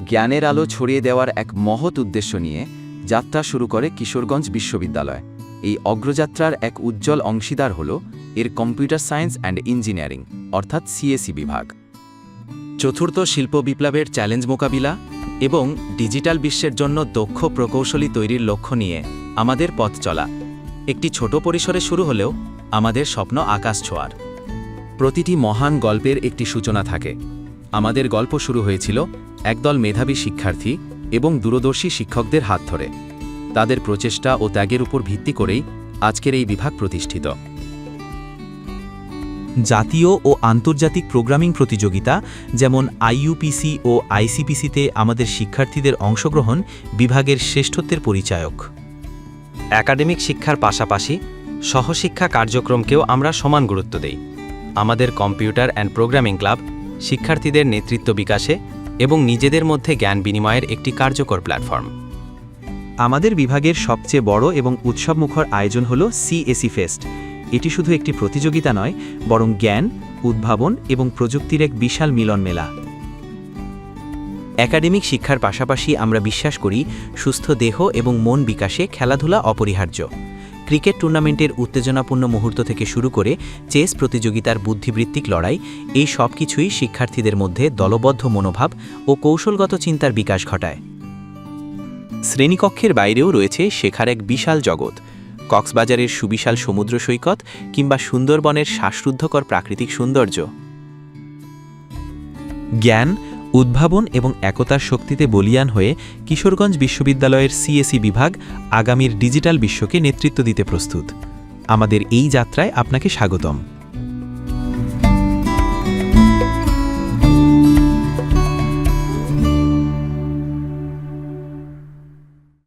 জ্ঞানের আলো ছড়িয়ে দেওয়ার এক মহৎ উদ্দেশ্য নিয়ে যাত্রা শুরু করে কিশোরগঞ্জ বিশ্ববিদ্যালয়। এই অগ্রযাত্রার এক উজ্জ্বল অংশীদার হল এর কম্পিউটার সায়েন্স অ্যান্ড ইঞ্জিনিয়ারিং অর্থাৎ সিএসই বিভাগ। চতুর্থ শিল্প বিপ্লবের চ্যালেঞ্জ মোকাবিলা এবং ডিজিটাল বিশ্বের জন্য দক্ষ প্রকৌশলী তৈরির লক্ষ্য নিয়ে আমাদের পথ চলা একটি ছোট পরিসরে শুরু হলেও আমাদের স্বপ্ন আকাশ ছোঁয়ার। প্রতিটি মহান গল্পের একটি সূচনা থাকে। আমাদের গল্প শুরু হয়েছিল একদল মেধাবী শিক্ষার্থী এবং দূরদর্শী শিক্ষকদের হাত ধরে। তাদের প্রচেষ্টা ও ত্যাগের উপর ভিত্তি করেই আজকের এই বিভাগ প্রতিষ্ঠিত। জাতীয় ও আন্তর্জাতিক প্রোগ্রামিং প্রতিযোগিতা যেমন আইইউপিসি ও আইসিপিসিতে আমাদের শিক্ষার্থীদের অংশগ্রহণ বিভাগের শ্রেষ্ঠত্বের পরিচায়ক। একাডেমিক শিক্ষার পাশাপাশি সহশিক্ষা কার্যক্রমকেও আমরা সমান গুরুত্ব দেই। আমাদের কম্পিউটার অ্যান্ড প্রোগ্রামিং ক্লাব শিক্ষার্থীদের নেতৃত্ব বিকাশে এবং নিজেদের মধ্যে জ্ঞান বিনিময়ের একটি কার্যকর প্ল্যাটফর্ম। আমাদের বিভাগের সবচেয়ে বড় এবং উৎসবমুখর আয়োজন হল সিএসই ফেস্ট। এটি শুধু একটি প্রতিযোগিতা নয়, বরং জ্ঞান, উদ্ভাবন এবং প্রযুক্তির এক বিশাল মিলন মেলা। একাডেমিক শিক্ষার পাশাপাশি আমরা বিশ্বাস করি সুস্থ দেহ এবং মন বিকাশে খেলাধুলা অপরিহার্য। ক্রিকেট টুর্নামেন্টের উত্তেজনাপূর্ণ মুহূর্ত থেকে শুরু করে চেস প্রতিযোগিতার বুদ্ধিবৃত্তিক লড়াই, এই সব কিছুই শিক্ষার্থীদের মধ্যে দলবদ্ধ মনোভাব ও কৌশলগত চিন্তার বিকাশ ঘটায়। শ্রেণীকক্ষের বাইরেও রয়েছে শেখার এক বিশাল জগৎ। কক্সবাজারের সুবিশাল সমুদ্র সৈকত কিংবা সুন্দরবনের শ্বাসরুদ্ধকর প্রাকৃতিক সৌন্দর্য। জ্ঞান, উদ্ভাবন এবং একতার শক্তিতে বলীয়ান হয়ে কিশোরগঞ্জ বিশ্ববিদ্যালয়ের সিএসই বিভাগ আগামীর ডিজিটাল বিশ্বকে নেতৃত্ব দিতে প্রস্তুত। আমাদের এই যাত্রায় আপনাকে স্বাগতম।